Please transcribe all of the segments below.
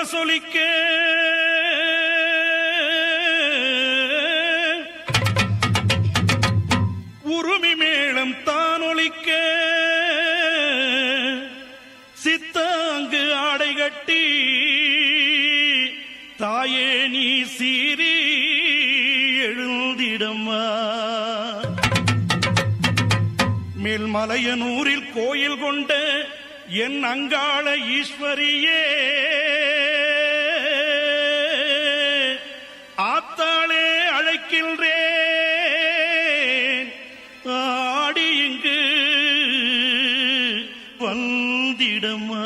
முரசொலிக்க உருமி மேளம் தானொலிக்க சித்தாங்கு ஆடை கட்டி தாயே நீ சீறி எழுந்திடம்மா. மேல்மலையனூரில் கோயில் கொண்ட என் அங்காள ஈஸ்வரியே, ஆத்தாளே அழைக்கின்றேன் ஆடி இங்கு வந்திடம்மா.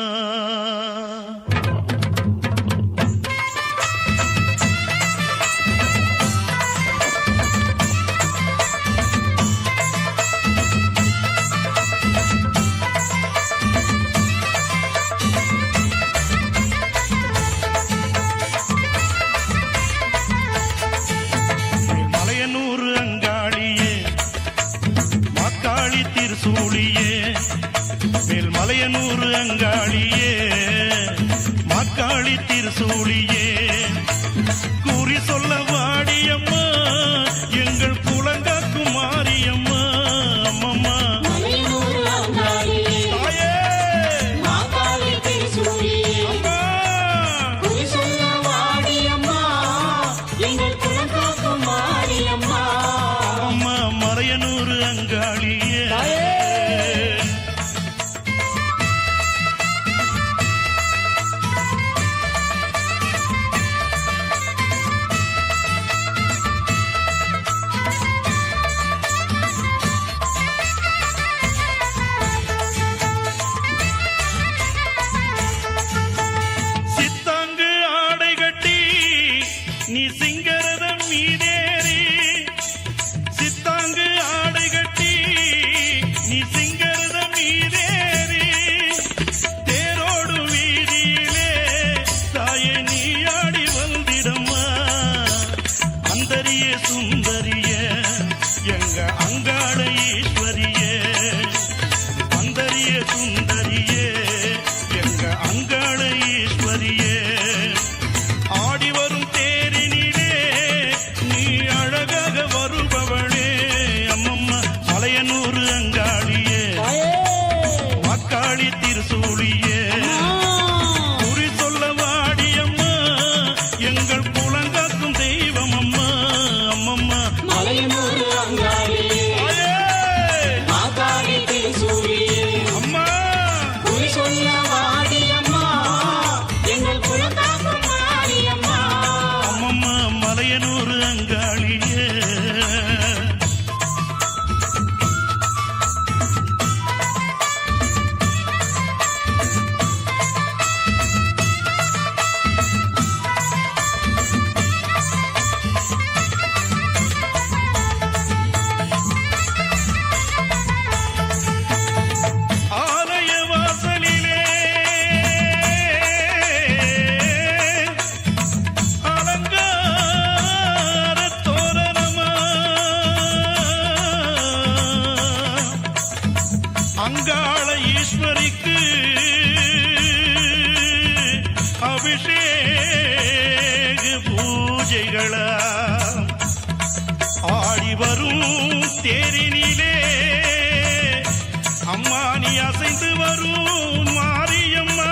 சூழியே மேல்மலையனூர் அங்காளியே, மாக்காளி திருசூழியே, கூறி சொல்ல வாடியம்மா எங்கள் குலங்காக்கும் மாரியம்மா. அம்மம்மா மலையனூர் அங்காளியே. சித்தாங்கு ஆடை கட்டி நீ சிங்கரதம் மீதேறி, சித்தாங்கு ஆடை கட்டி நீ சிங்கரதம் மீதேறி, தேரோடு வீதியிலே தாயே நீ ஆடி வந்திடம்மா. அந்தரிய சுந்தரிய எங்க அங்காள ஈஸ்வரியே, அந்தரிய சுந்தரியே எங்க அங்காள ஈஸ்வரியே, ஆடி வரும் தேரினிலே நீ அழகாக வருபவளே. அம்மம்மா மலையனூர் அங்காளியே, மாக்காளி திருசூழியே, குறி சொல்ல வாடியம்மா எங்கள் குலங்காக்கும் தெய்வம் அம்மா. அம்மம்மா மலையனூர் அங்காளியே, மாக்காளி திருசூழியே, அம்மா குறி சொல்ல வாடியம்மா எங்கள் குலங்காக்கும் மாரியம்மா. அம்மம்மா மலையனூர் அங்காளியே. ஆலய வாசலிலே அலங்கார தோரணமா, அங்காள ஈஸ்வரிக்கு அபிஷேக பூஜைகளா, ஆடி வரும் தேரினிலே அம்மா நீ அசைந்து வரும் மாரியம்மா.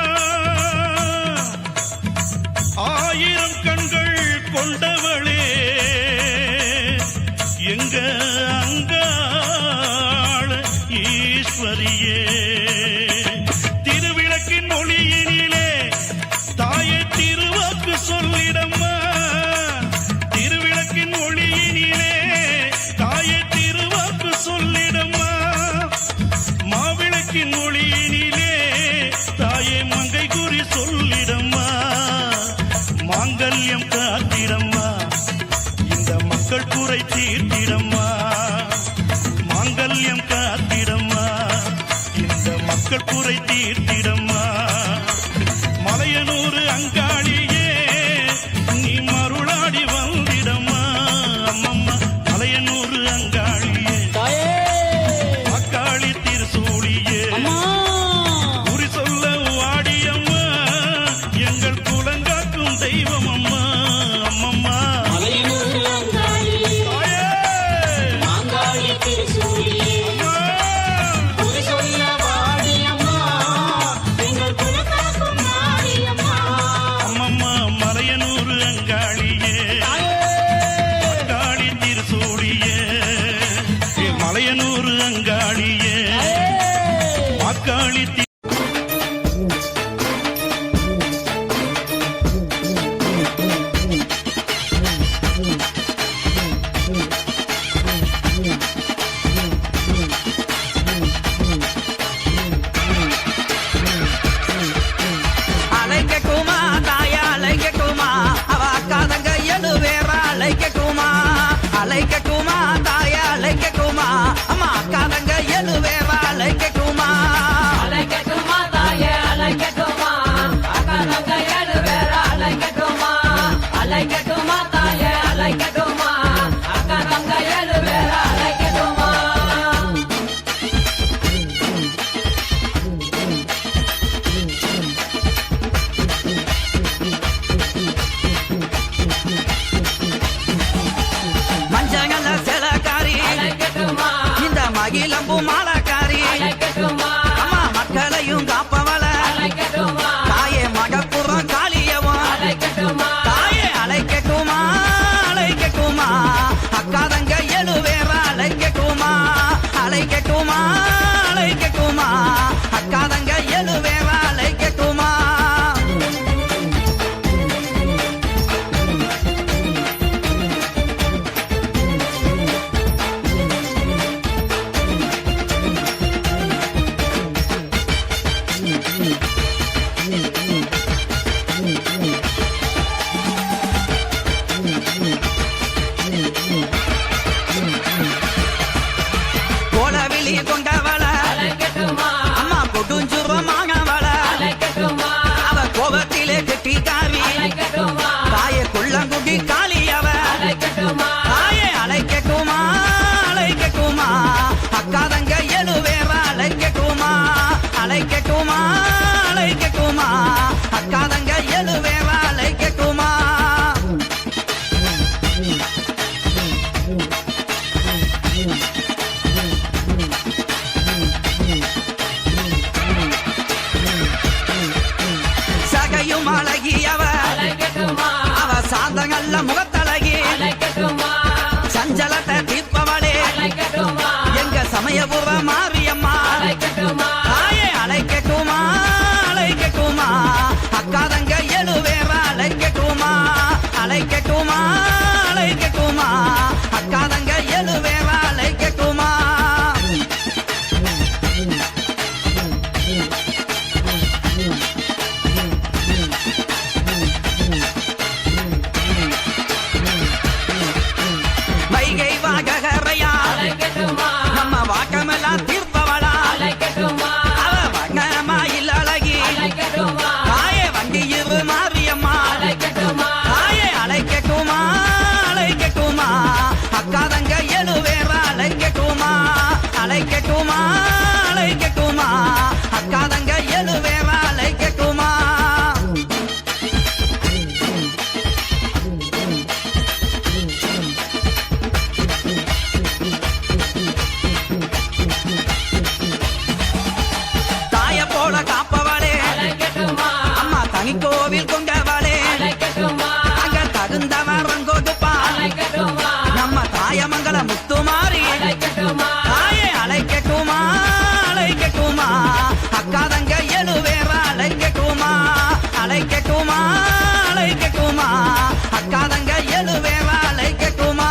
ஆயிரம் கண்கள் கொண்டவளே எங்க அங்காள ஈஸ்வரியே, திருவிளக்கின் ஒளியினிலே தாயை திருவாக்கு சொல்லிடம்மா. திருவிளக்கின் ஒளியினிலே தாயை திருவாக்கு சொல்லிடம்மா. மாவிளக்கின் ஒளியினிலே தாயே மங்கை குறி சொல்லிடம்மா. மாங்கல்யம் காத்திடம்மா இந்த மக்கள் குறை தீர்த்திடம்மா. மாங்கல்யம் காத்திடம்மா இந்த மக்கள் குறை தீர்த்திடம்மா. மலையனூர் அங்காளியே நீ மருளாடி வந்திடம்மா. அம்மம்மா மலையனூர் அங்காளியே, மாக்காளி திருசூழியே, குறி சொல்ல வாடியம்மா எங்கள் குலங்கா காப்பவள தாயே மகப்புறம் காளியவன் தாயே அழைக்கட்டுமா அழைக்கட்டுமா அக்காதங்க எழுவேற அழைக்கட்டுமா அழைக்கட்டுமா அழைக்கட்டுமா அக்காதங்க எழுவேற அழைக்கட்டுமா கோலவிழி கொண்டவள அம்மா கொடுஞ்சுரமானவள அவ கோபத்திலே கெட்டிக்காரி தாயே குள்ளங்குடி காளியவ தாயே அழைக்கட்டுமா அழைக்கட்டுமா அக்காதங்க எழுவேற அழைக்கட்டுமா அழைக்கட்டுமா அழைக்கட்டுமா அக்காதங்க எழுவேற அழைக்கட்டுமா சகையும் அழகியவ அவ சாந்தங்கள்ல முகத்தழகி சஞ்சலத்தை தீர்ப்பவளே எங்க சமயபுர மாரியம்மா தாயே அழைக்கட்டுமா அழைக்கட்டுமா அக்காதங்க எழுவேற அழைக்கட்டுமா அழைக்கட்டுமா அழைக்கட்டுமா அக்காதங்க எழுவேற அழைக்கட்டுமா வைகை வாகரையா நம்ம வாக்கமெல்லாம் தீர்ப்பவளா அவ வங்கமா இல்ல அழகி தாயே வண்டியிரு மாரியம்மா தாயே அழைக்கட்டுமா அழைக்கட்டுமா அக்காதங்க எழுவேற அழைக்கட்டுமா அழைக்கட்டுமா அழைக்கட்டுமா அக்காதங்க எழுவேற அழைக்கட்டுமா தாய போல காப்பவளே அம்மா தனி கோவில் கொண்டவளே அங்க தகுந்த வரம் கொடுப்பா நம்ம தாயமங்கல முத்துமாரி தாயே அழைக்கட்டுமா அழைக்கட்டுமா அக்காதங்க எழுவேற அழைக்கட்டுமா அழைக்கட்டுமா அழைக்கட்டுமா அக்காதங்க எழுவேற அழைக்கட்டுமா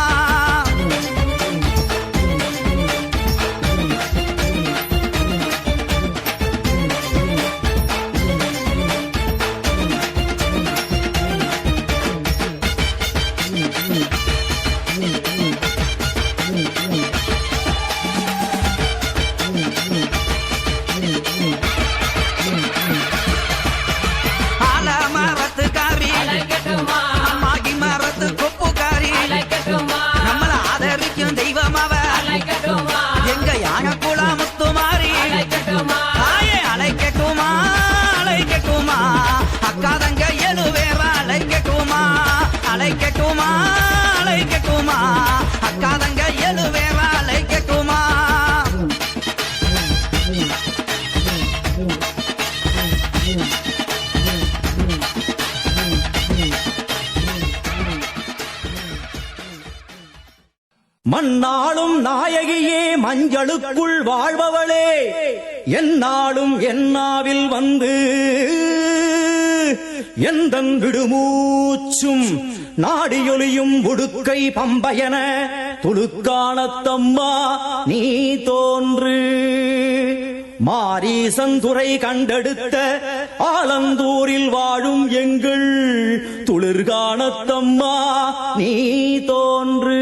ஆலமரத்துக்காரி அம்மாகி மரத்து கொப்புக்காரி நம்மள ஆதரிக்கும் தெய்வம் அவ எங்க யானக்குள முத்துமாரி தாயே அழைக்கட்டுமா அழைக்கட்டுமா அக்காதங்க எழுவேற அழைக்கட்டுமா அழைக்கட்டுமா அழைக்கட்டுமா அக்காதங்க எழுவேற அழைக்கட்டுமா மண்ணாளும் நாயகியே மஞ்சளுக்குள் வாழ்பவளே என்னாலும் என்னாவில் வந்து எந்தன் விடுமூச்சும் நாடியொலியும் உடுக்கை பம்பயன துளுக்கானத்தம்மா நீ தோன்று மாரீசந்துறை கண்டெடுத்த ஆலந்தூரில் வாழும் எங்கள் துளிர்கானத்தம்மா நீ தோன்று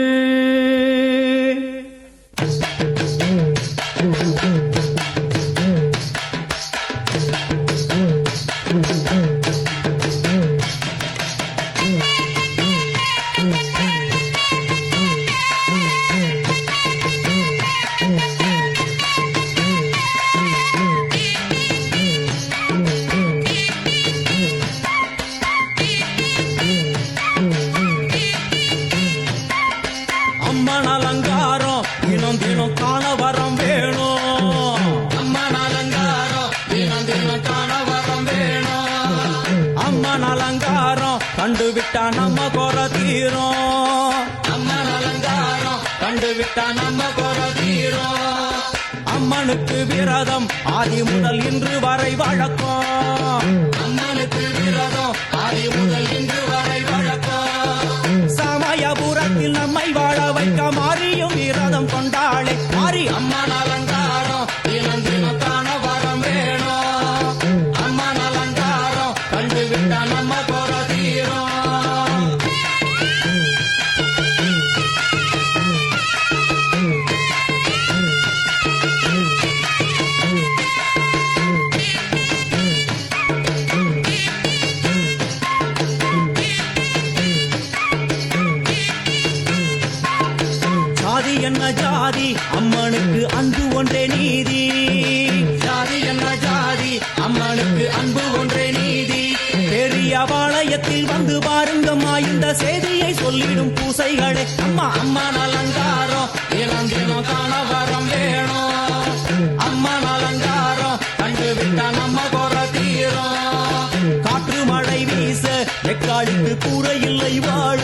தினம் காண வரம் வேணும் அம்மன் அலங்காரம் கண்டுவிட்டா நம்ம குறை தீரும் அம்மன் அலங்காரம் கண்டுவிட்டா நம்ம குறை தீரும் அம்மனுக்கு விரதம் ஆதி முதல் இன்று வரை வழக்கம் அம்மனுக்கு விரதம் ஆதி முதல் இன்று வரை வழக்கம் சமயபுரத்தில் நம்மை வாழ வைக்க மாறியும் விரதம் கொண்டாளே மாறி அம்மன் அலங்காரம் தினம் தினம் காண வரம் வேணும் அம்மன் அலங்காரம் கண்டுவிட்டா நம்ம குறை தீரும் ஜாதி என்ன ஜாதி அம்மனுக்கு அன்பு ஒன்றே நீதி ஜாதி என்ன ஜாதி அம்மனுக்கு அன்பு ஒன்றே நீதி பெரிய பாளையத்தில் வந்து பாருங்கம்மா இந்த செய்தியை சொல்லிடும் பூசைகளே அம்மா அம்மன் அலங்காரம் தினம் தினம் காண வரம் வேணும் அம்மன் அலங்காரம் கண்டுவிட்டா நம்ம குறை தீரும் காற்று மழை வீச எக்காலுக்கு கூரை இல்லை வாழ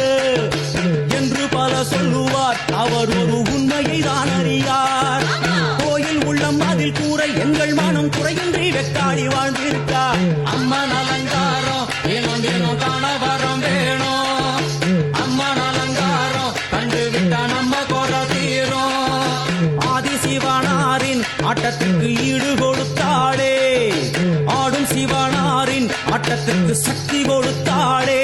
என்று பல சொல்லுவார் அவர் ஒரு உண்மையை தான் அறியார் கோயில் உள்ளம் அதில் கூரை எங்கள் மனம் குறையின்றி வெக்காளி வாழ்ந்திருக்கார் அம்மன் அலங்காரம் தினம் தினம் காண வரம் வேணும் அம்மன் அலங்காரம் கண்டுவிட்டா நம்ம குறை தீரும் ஆதிசிவனாரின் ஆட்டத்திற்கு ஈடு கொடுத்தாளே ஆடும் சிவனாரின் ஆட்டத்திற்கு சக்தி கொடுத்தாளே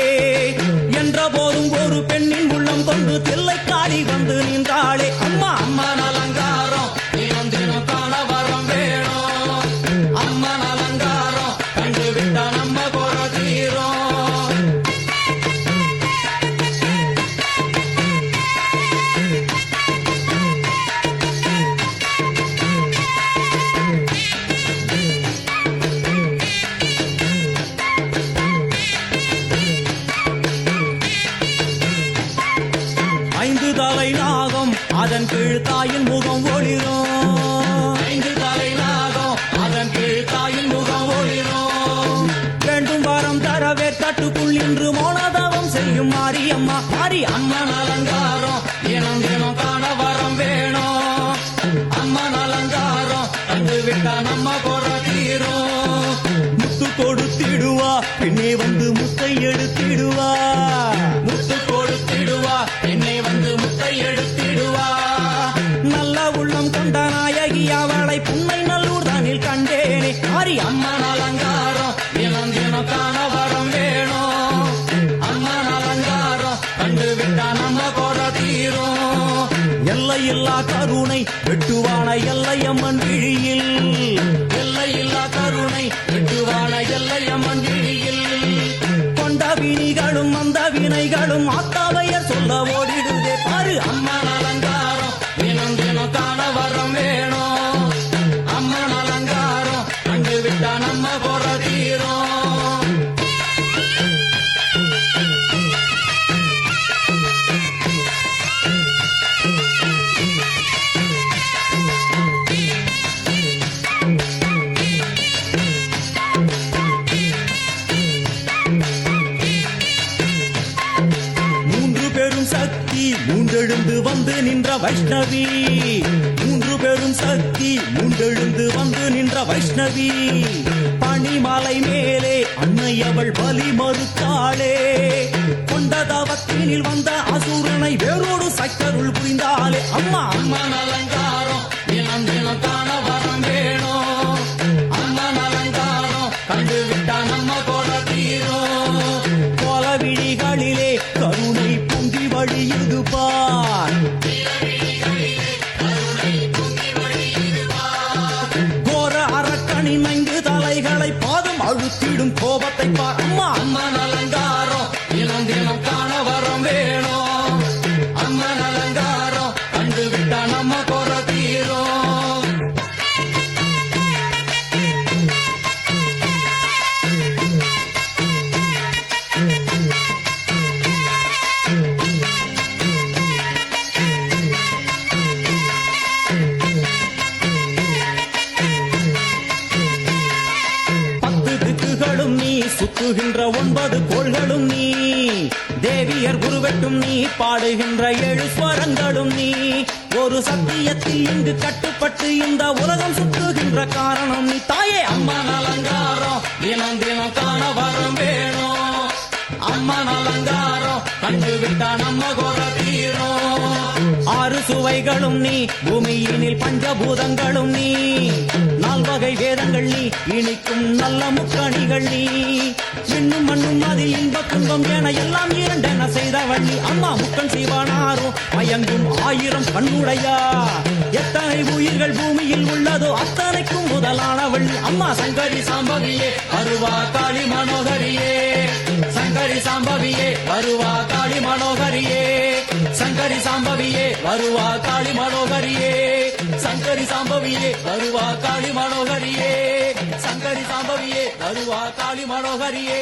என்ற போதும் ஒரு பெண்ணின் உள்ளம் கொண்டு தில்லைக்காளி வந்து நின்றாளே அம்மா அம்மன் அலங்காரம் தினம் தினம் காண வரம் வேணும் அம்மன் அலங்காரம் கண்டுவிட்டா நம்ம குறை தீரும் ஐந்து தலை நாகம் அதன் கீழ் தாயின் முகம் ஒளிரும் ஐந்து தலை நாகம் அதன் கீழ் தாயின் முகம் ஒளிரும் வேண்டும் வாரம் தரவே தட்டுக்குள் இன்று மோனதவம் செய்யும் மாரியம்மா மாரி அம்மன் அலங்காரம் தினம் தினம் காண வரம் வேணும் அம்மன் அலங்காரம் கண்டுவிட்டா நம்ம குறை தீரும் முத்து கொடுத்திடுவா பின்னே வந்து முத்தை எடுத்திடுவா முத்து கொடுத்திடுவா என்னை வந்து முத்தை எடுத்திடுவா நல்ல உள்ளம் கொண்ட நாயகி அவளை புன்னை நல்லூர் தானில் கண்டேனே மாறி அம்மன் அலங்காரம் தினம் தினம் காண வரம் வேணும் அம்மன் அலங்காரம் கண்டுவிட்டா நம்ம குறை தீரும் எல்லையில்லா கருணை வெட்டுவான எல்லையம்மன் விழியில் எல்லையில்லா கருணை வெட்டுவான எல்லையம்மன் விழியில் கொண்ட வினிகளும் அந்த வினைகளும் ஆத்தாவையர் சொல்ல ஓடிடுதே பாரு அம்மன் அலங்காரம் தினம் தினம் காண வரம் வேணும் அம்மன் அலங்காரம் கண்டுவிட்டா நம்ம குறை தீரும் சக்தி மூன்றெழுந்து வந்து நின்ற வைஷ்ணவி மூன்று பெரும் சக்தி மூன்றெழுந்து வந்து நின்ற வைஷ்ணவி பனிமலை மேலே அன்னை அவள் பலி மறுத்தாளே கொண்ட தவத்தினில் வந்த அசுரனை வேரோடு சக்கருள் புரிந்தாளே அம்மா அம்மன் அலங்காரம் தினம் தினம் காண வரம் வேணும் அம்மன் அலங்காரம் கண்டுவிட்டா நம்ம குறை தீரும் கோல விழிகளிலே கருணை பொங்கி வழியுது பார் கோர அரக்கனின் 5 தலைகளை பாதம் அழுத்திடும் கோபத்தை பார் அம்மா அம்மன் அலங்காரம் தினம் தினம் காண வரம் வேணும் அம்மன் அலங்காரம் கண்டுவிட்டா நம்ம குறை தீரும் சுத்துகின்ற 9 கோள்களும் நீ, தேவியர் குருவெட்டும் நீ, பாடுகின்ற 7 ஸ்வரங்களும் நீ. ஒரு சத்தியத்தில் இங்கு கட்டுப்பட்டு இந்த உலகம் சுத்துகின்ற காரணம் நீ தாயே. அம்மன் அலங்காரம் தினம் தினம் காண வரம் வேணும். அம்மன் அலங்காரம் கண்டு விட்டா நம்ம குற தீரும். 6 சுவைகளும் நீ, பூமியினில் பஞ்சபூதங்களும் நீ, 4 வகை வேதங்கள் நீ, இனிக்கும் நல்ல முக்கணிகள் நீ. விண்ணும் மண்ணும் அதில் இன்ப துன்பம் என எல்லாம் இரண்டென செய்தவள் நீ. அம்மா முக்கன் சிவனாரும் மயங்கும் 1000 கண்ணுடையா. எத்தனை உயிர்கள் பூமியில் உள்ளதோ அத்தனைக்கும் முதலானவள் நீ. அம்மா சங்கரி சாம்பவியே வருவா காளி மனோகரியே. சங்கரி சாம்பவியே வருவா காளி மனோகரியே. சங்கரி சாம்பவியே வருவா காளி மனோகரியே. சங்கரி சாம்பவியே வருவா காளி மனோகரியே. சங்கரி சாம்பவியே வருவா காளி மனோகரியே.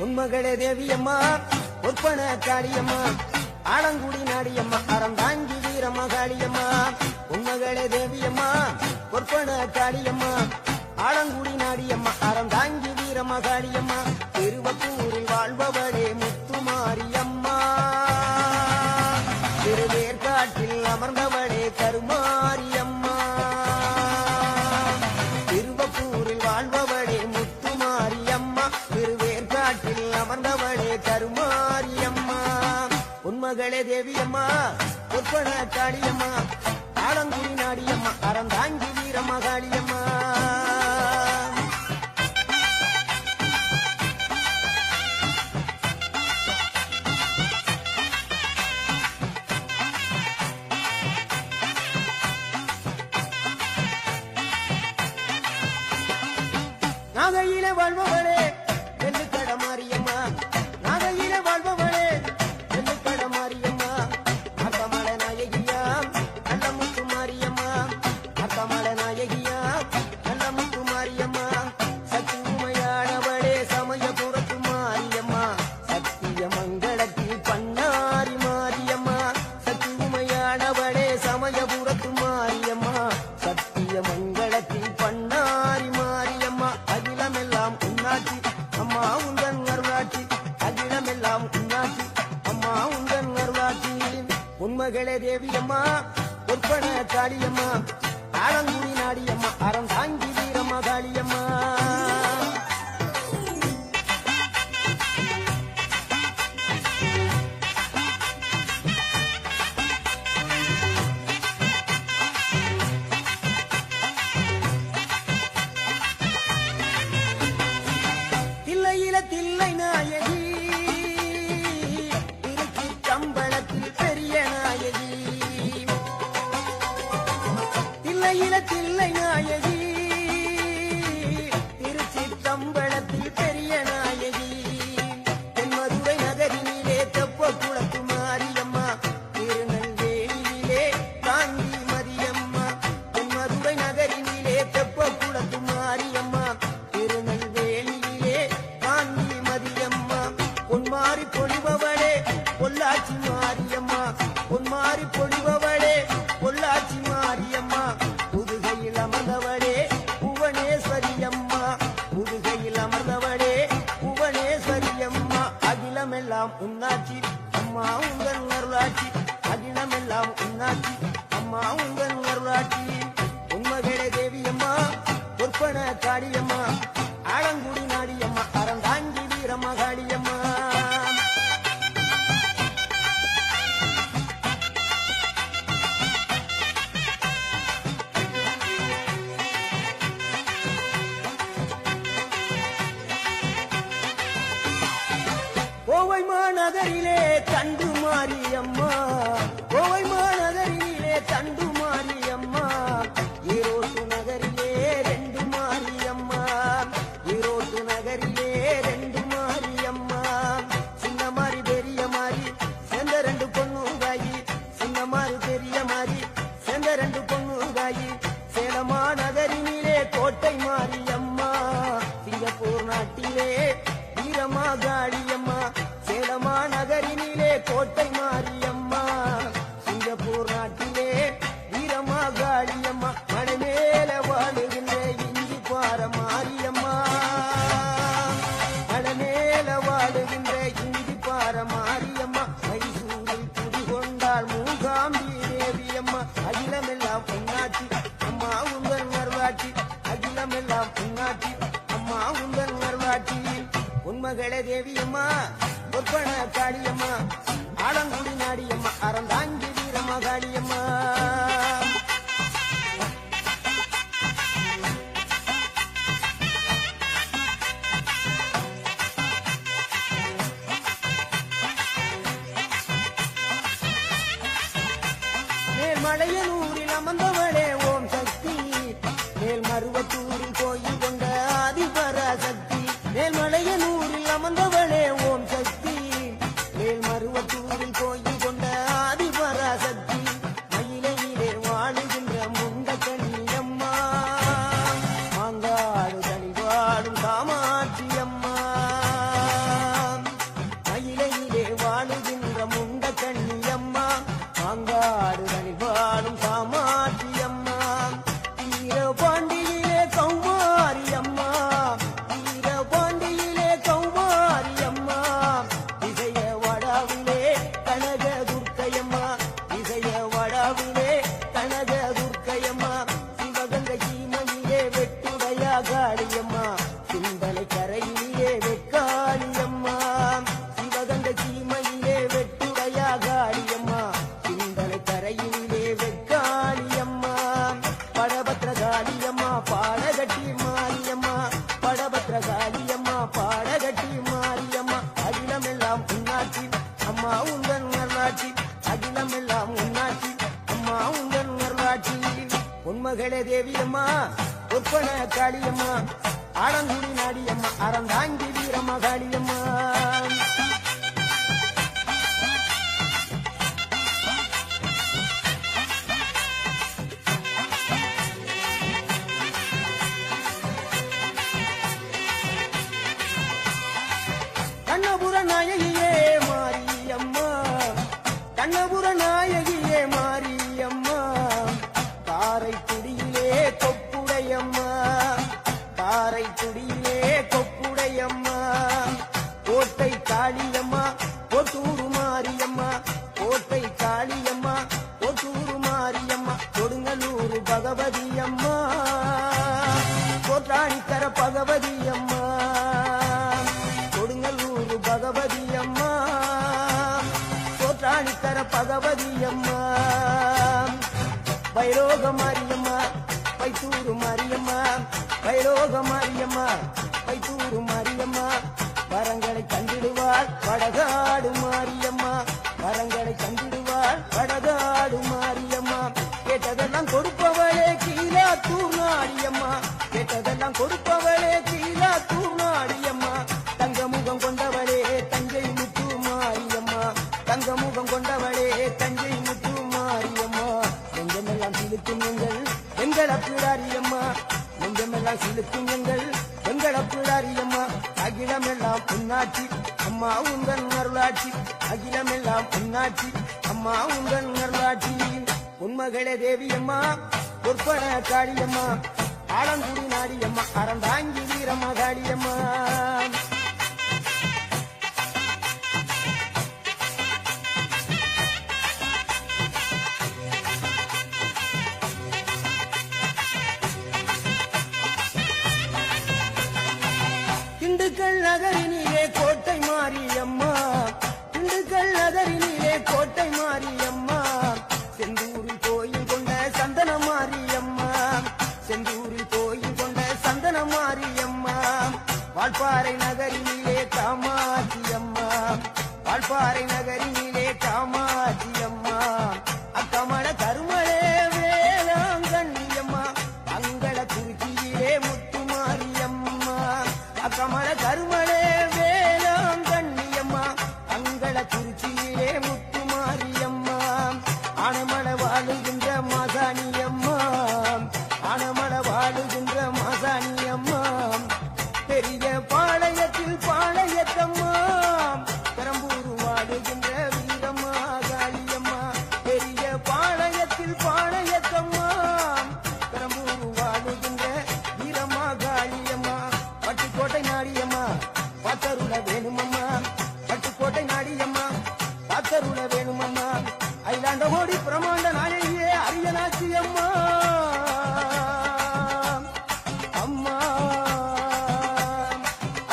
உன்மகளே தேவியம்மா ஒப்பன காளியம்மா ஆலங்குடி நாடியம்மா அறந்தாங்கி வீரம்மா காளியம்மா. உன்மகளே தேவியம்மா ஒப்பன காளியம்மா ஆலங்குடி நாடியம்மா அறந்தாங்கி வீரம்மா காளியம்மா. திருவப்பூரில் வாழ்பவளே முத்துமாரியம்மா. திருவேற்காட்டில் அமர்ந்தவளே கருமாரியம்மா. திருவப்பூரில் வாழ்பவளே முத்துமாரியம்மா. திருவேற்காட்டில் அமர்ந்தவளே கருமாரியம்மா. உன்மகளே தேவியம்மா ஒப்பன காளியம்மா ஆலங்குடி நாடியம்மா அறந்தாங்கி வீரம்மா காளியம்மா. நாகையில வாழ்பவளே வெள்ளுக்கட மாரியம்மா. நாகையில வாழ்பவளே வெள்ளுக்கட மாரியம்மா. அக்கமலை நாயகியா நல்லமுத்து மாரியம்மா. அக்கமலை நாயகியா நல்லமுத்து மாரியம்மா. சக்தி உமையானவளே சமயபுரத்து மாரியம்மா. சத்திய மங்களத்தில் பண்ணாரி மாரியம்மா. சக்தி உமையானவளே சமயபுரத்து மாரியம்மா. சத்திய மங்களத்தில் பண்ணாரி மாரியம்மா. அகிலமெல்லாம் உன்னாட்சி அம்மா உந்தன் அருளாட்சி. அகிலமெல்லாம் உன்னாட்சி அம்மா உந்தன் அருளாட்சி. உன்மகளே தேவியம்மா ஒப்பன காளியம்மா ஆலங்குடி நாடியம்மா அறந்தாங்கி வீரம்மா காளியம்மா. தில்லையில தில்லை நாயகி திருச்சி கம்பளத்தில் பெரிய நாயகி. தில்லையில தில்லை நாயகி திருச்சி கம்பளத்தில் பெரிய நாயகி. தென்மதுரை நகரினிலே தெப்ப குளத்து மாரியம்மா. திருநெல்வேலியிலே காந்தி மரியம்மா. தென்மதுரை நகரினிலே தெப்ப குளத்து மாரியம்மா. திருநெல்வேலியிலே காந்தி மதியம்மா. பொன்மாரி பொழிபவளே பொள்ளாச்சி மாரியம்மா. பொன்மாரி பொழிபவளே பொள்ளாச்சி மாரியம்மா. புதுகையில் அமர்ந்தவளே புவனேஸ்வரியம்மா. புதுகையில் அமர்ந்தவளே புவனேஸ்வரியம்மா. அகிலமெல்லாம் உன்னாட்சி அம்மா உங்கள் அருளாட்சி. அகிலமெல்லாம் உன்னாட்சி அம்மா உங்கள் அருளாட்சி. உன்மகளே தேவியம்மா ஒப்பன காளியம்மா ஆலங்குடி நாடியம்மா அறந்தாங்கி வீரம்மா காளியம்மா. கோவை மாநகரிலே தண்டு மாரியம்மா. கோவை மாநகரிலே தண்டு மாரியம்மா. ஈரோடு நகரிலே 2 மாரியம்மா. ஈரோடு நாட்டிலே வீரமாகாளியம்மா, சேலமா நகரினிலே கோட்டை மாரியம்மா, சிங்கப்பூர் நாட்டிலே வீரமாகாளியம்மா, மலைமேல வாழுகின்ற இஞ்சி பார மாரியம்மா, மலைமேல வாழுகின்ற இஞ்சி பார மாரியம்மா, மைசூரில் குடிகொண்டாள் மூகாம்பி தேவியம்மா, அகிலமெல்லாம் பொன்னாட்சி அம்மா உங்கள் நர்வாட்சி, அகிலமெல்லாம் பொன்னாட்சி அம்மா உங்கள் நர்வாட்சி. உன்மகளே தேவியம்மா, ஒப்பன காளியம்மா, ஆலங்குடி நாடியம்மா, அறந்தாங்கி வீரமா காளியம்மா. மேல்மலையனூரில் அமர்ந்தவளே ஓம் சக்தி, மேல்மருவத்தூரில் கோயில் கொண்ட ஆதிபராசக்தி, மேல்மலையனூரில் அமர்ந்தவளே ஓம் சக்தி, மேல்மருவத்தூரில் கோயில் கொண்ட ஆதிபராசக்தி, மயிலையிலே வாழுகின்ற முண்ட கண்ணியம்மா, மாங்காடு தனி வாழும் காமாட்சி அம்மா, மயிலையிலே வாழுகின்ற முண்ட கண்ணியம்மா, மாங்காடு தனி வாழும் காமாட்சி அம்மா, வீரபாண்டியிலே கௌமாரி அம்மா, வீரபாண்டியிலே கௌமாரி அம்மா, இசைய வடாவிலே கனக துர்க்கையம்மா, இசைய வடாவிலே கனக துர்க்கையம்மா, சிவகங்கை சீமையிலே வெட்டுடையா காளியம்மா, சிந்தனை கரையிலே வெக்காளியம்மா, சிவகங்கை சீமையிலே வெட்டுடையா காளியம்மா, சிந்தனை கரையிலே வெக்காளியம்மா, படபத்ரகாளியம்மா பாடகட்டி மாரியம்மா, படபத்ரகாளியம்மா பாடகட்டி மாரியம்மா, அகிலமெல்லாம் உன்னாட்சி அம்மா உங்கள் நல்லாட்சி, அகிலமெல்லாம் உன்னாட்சி அம்மா உங்கள் நல்லாட்சி. உன்மகளே தேவியம்மா, ஒப்பன காளியம்மா, ஆலங்குடி நாடியம்மா, அறந்தாங்கி வீரமா காளியம்மா. கண்ணபுர நாயகியே மாரியம்மா, கண்ணபுர நாயகியே மாரியம்மா, காரைக்குடியிலே கொப்புடையம்மா, காரைக்குடியிலே கொப்புடையம்மா, கோட்டை காளியம்மா, கொட்டூரு மாரியம்மா, கோட்டை காளியம்மா, கொட்டூரு மாரியம்மா, கொடுங்கலூர் பகவதி அம்மா, கோட்டாணிக்கர பகவதி அம்மா, கொடுங்கலூர் பகவதி அம்மா, கோட்டாணிக்கர பகவதி அம்மா, வைரோக மாரியம்மா, பைத்தூரு மாரியம்மா, வைரோக மாரியம்மா, பைத்தூரு மாரியம்மா, வரங்களை கண்டிடுவாள் வடகாடு மாரியம்மா, வரங்களை கண்டிடுவாள் வடகாடு மாரியம்மா, கேட்டதெல்லாம் கொடுப்பவளே கீழாத்தூர் நாடியம்மா, கேட்டதெல்லாம் கொடுப்பவளே கீழாத்தூர் நாடியம்மா, தங்க முகம் கொண்டவளே தஞ்சை முத்து மாரியம்மா, தங்க முகம் கொண்டவளே தஞ்சை முத்து மாரியம்மா, நெஞ்சமெல்லாம் சிலுக்கும் எங்கள் அப்பிடாரியம்மா, நெஞ்சமெல்லாம் சிலுக்கும் எங்கள் அப்பிடாரியம்மா, அகிலமெல்லாம் உன்னாட்சி அம்மா உங்கள் அருளாட்சி, அகிலமெல்லாம் உன்னாட்சி அம்மா உங்கள் அருளாட்சி. உன்மகளே தேவியம்மா, பொற்பன காளியம்மா, ஆலங்குடி நாடியம்மா, அறந்தாங்கி வீரமா காளியம்மா. திண்டுக்கல் நகரினிலே கோட்டை மாரியம்மா, திண்டுக்கல் நகரினிலே கோட்டை மாரியம்மா, செந்தூரில் கோயில் கொண்ட சந்தன மாரியம்மா, செந்தூரில் கோயில் கொண்ட சந்தன மாரியம்மா, வால்பாறை நகரினிலே காமாட்சி அம்மா, வால்பாறை நகரினிலே காமாட்சி அம்மா, அக்கமல கருமலே வேளாங்கண்ணியம்மா, அங்கள குறிச்சியிலே முத்து மாரியம்மா, அக்கமல கருமலே வேளாங்கண்ணியம்மா, அங்கள குறிச்சியிலே முத்து மாரியம்மா, ஆனமல வாழுகின்ற மாசாணியம்மா, ஆனமல வாழுகின்ற மாசாணியம்மா, பெரிய பாட நாடியம்மா பத்தருள வேணுமம்மா பட்டுக்கோட்டை நாடியம்மா பத்தருள வேணுமம்மா ஐலாண்ட கோடி பிரமாண்ட நாயகியே அரியனாச்சி அம்மா அம்மா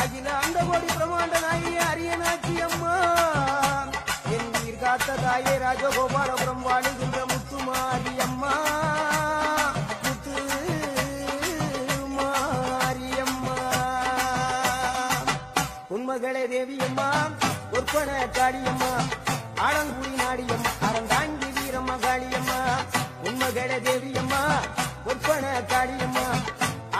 அகிலாண்ட கோடி பிரமாண்ட நாயகியே அரியனாச்சி அம்மா என் உயிர் காத்த தாயே ராஜகோபாலபுரம் வாழுகின்ற முத்துமாரி அம்மா உண்மகளே தேவியம்மா ஒற்பன காளியம்மா ஆலங்குடி நாடியம்மா அறந்தாங்கி வீரம்மா காளியம்மா உண்மகளே தேவியம்மா ஒற்பன காளியம்மா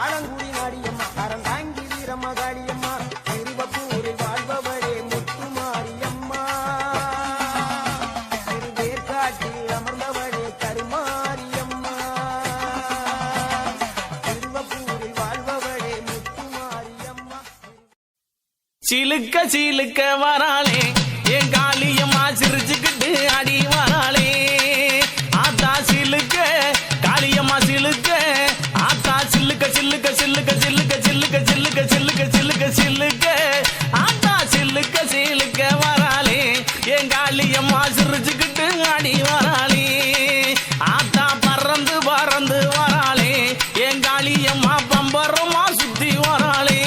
ஆலங்குடி நாடியம்மா அறந்தாங்கி வீரம்மா காளியம்மா திருவப்பூரில் வாழ்பவளே முத்துமாரியம்மா திருவேற்காட்டில் அமர்ந்தவளே கருமாரியம்மா திருவப்பூரில் வாழ்பவளே முத்துமாரியம்மா சிலுக்க சிலுக்க வராளே என் காளியம்மா சிரிச்சுக்கிட்டு அடி வராளே ஆத்தா சிலுக்க காளியம்மா சிலுக்க ஆத்தா சில்லுக்க சில்லுக்க சில்லுக்க சில்லுக்க சில்லுக்க சில்லுக்க சில்லுக்க சில்லுக்க சில்லுக்க ஆத்தா சில்லுக்க சிலுக்க வராளே என் காளியம்மா சிரிச்சுக்கிட்டு அடி வராளே ஆத்தா பறந்து பறந்து வராளே என் காளியம்மா பம்பரமா சுத்தி வராளே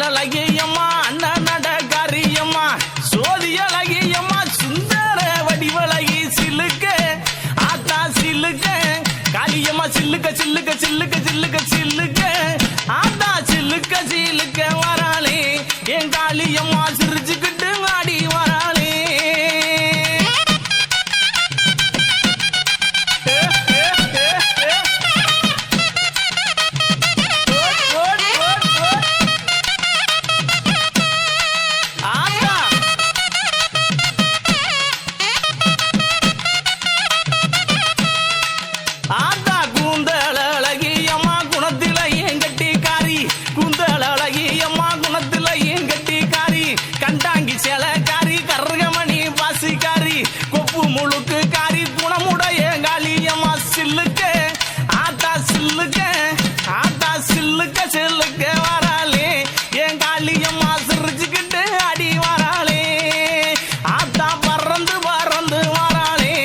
அழகியம்மா அண்ணன் நடக்காரியம்மா சோதி அழகியம்மா சுந்தர வடிவழகி சிலுக்க ஆத்தா சிலுக்க காளியம்மா சில்லுக்க சில்லுக்க சில்லுக்க சில்லுக்க சில்லுக்க ஆத்தா சில்லுக்க சிலுக்க வராளே என் காளியம்மா சிரிச்சுக்கிட்டு ஆடி வராளே முழுக்கு காரி குணமுடைய காளியம்மா சில்லுக்க ஆத்தா சில்லுக்க ஆத்தா சில்லுக்க சில்லுக்க வராளே என் காளியம்மா சிரிச்சுக்கிட்டு அடி வராளே ஆத்தா பறந்து பறந்து வராளே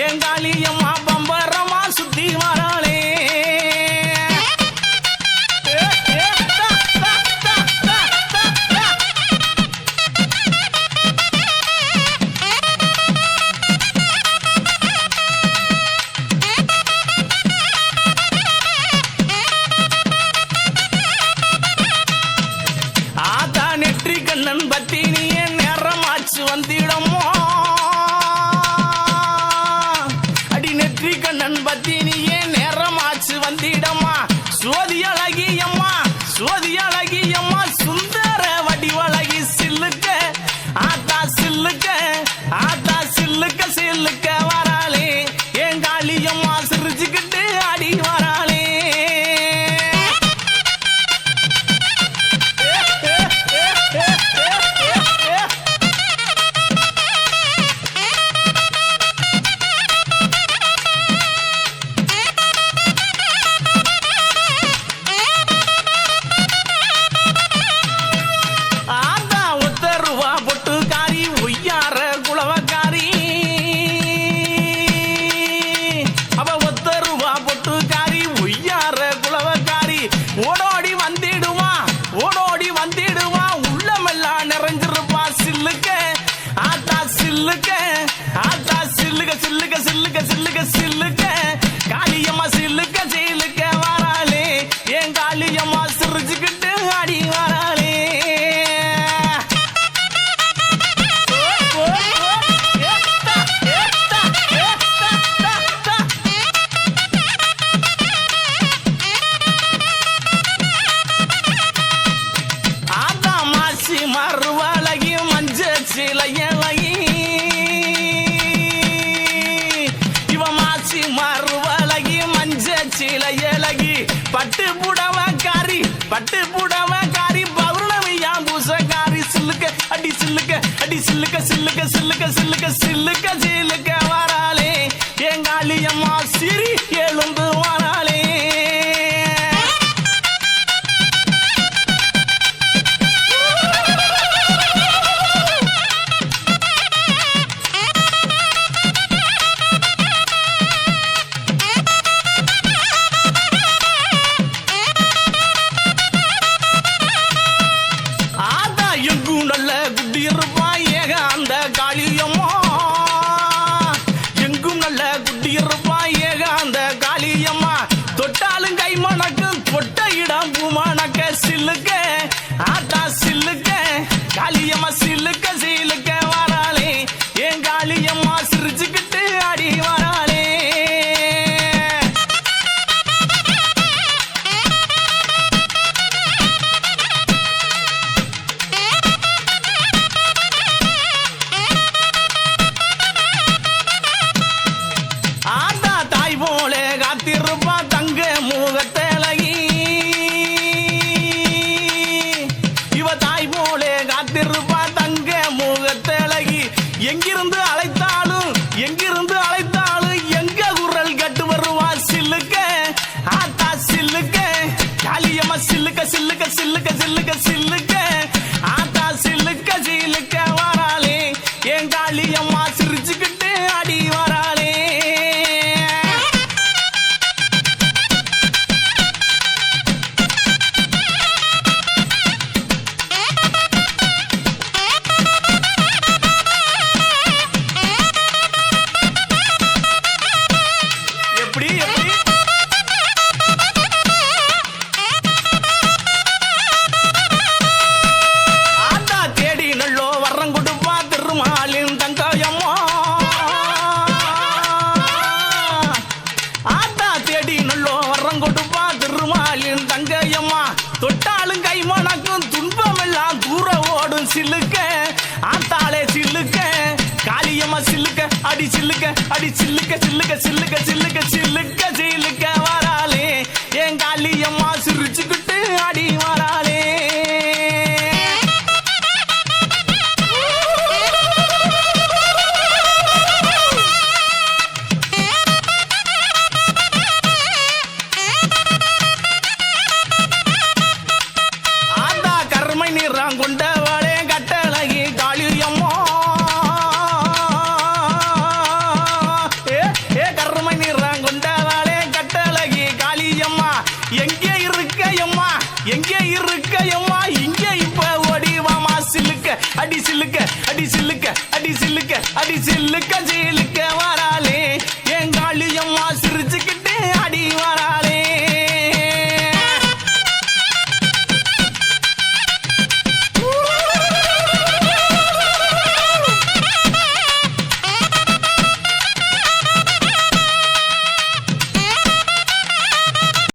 என் காளியம்மா பம்பரமா சுத்தி வராளே கண்ணன் பத்தினிய நேரமாச்சு வந்திடமோ அடி நெற்றி கண்ணன் பத்தினிய நேரமாச்சு வந்திடமா சோதி அழகியம்மா சோதி அழகியம்மா சுந்தர வடிவழகி சில்லுக்க ஆத்தா சில்லுக்க ஆத்தா சில்லுக்க சில்லுக்க வராளே என் காளியம்மா சிரிச்சுக்கிட்டு அடி வராளே ஓடோடி வந்திடுவா உள்ளமெல்லாம் நிறைஞ்சிருப்பா சில்லுக்க ஆத்தா சில்லுக்க ஆத்தா சில்லுக்க சில்லுக்க சில்லுக்க சில்லுக்க சில்லுக்க காளியம்மா சில்லுக்க சில்லுக்க வராளே என் காளியம்மா சிரிச்சுக்கிட்டு ஆடி வராளே மறுவழகி மஞ்ச சிலையழகி சில்லுக்க அடி சில்லுக்க சில்லுக்க சில்லுக்க சில்லுக்க சில்லுக்க சில்லுக்க வராளே எங்காளியம்மா சிரி எழுந்து வராளே எங்கும் நல்ல குட்டி இருப்பா ஏக அந்த காளியம்மா எங்கும் நல்ல குட்டி இருப்பா ஏக அந்த காளியம்மா தொட்டாலும் கை மணக்கும் தொட்ட இடம் பூமணக்க சில்லுக்க ஆட்டா சில்லுக்க காளியம்மா சில்லுக்க சில்லுக்க வராளே என் காளியம்மா சிரிச்சுக்கிட்டு அடி வராளே காத்திருப்பா தங்க முகத்தழகி இவ தாய் போலே காத்திருப்பா தங்க முகத்தழகி எங்கிருந்து அழைத்தாலும் எங்க குரல் கட்டு வருவா சில்லுக்க ஆத்தா சில்லுக்க காளியம்மா சில்லுக்க சில்லுக்க சில்லுக்க சில்லுக்க சில்லுக்க ஆத்தா சில்லுக்க சில்லுக்க வராளே என் காளியம்மா சிரிச்சுக்கிட்டு அடி வராளே தொட்டாலும் கை மணக்கும் துன்பம் எல்லாம் தூர ஓடும் சில்லுக்க ஆத்தாளே சில்லுக்க காளியம்மா சில்லுக்க அடி சில்லுக்க அடி சில்லுக்க சில்லுக்க சில்லுக்க சில்லுக்க சில்லுக்க சில்லுக்க வராளே என் காளியம்மா சிரிச்சுக்கிட்டு அடி வராளே கொண்டவளே கட்டழகி காளியம்மா ஏ கருமை நிறம் கொண்டவளே கட்டழகி காளியம்மா எங்கே இருக்கையம்மா இங்கே இப்ப ஓடிவாமா சில்லுக்க அடி சில்லுக்க அடி சில்லுக்க அடி சில்லுக்க அடி சில்லுக்க சில்லுக்க வர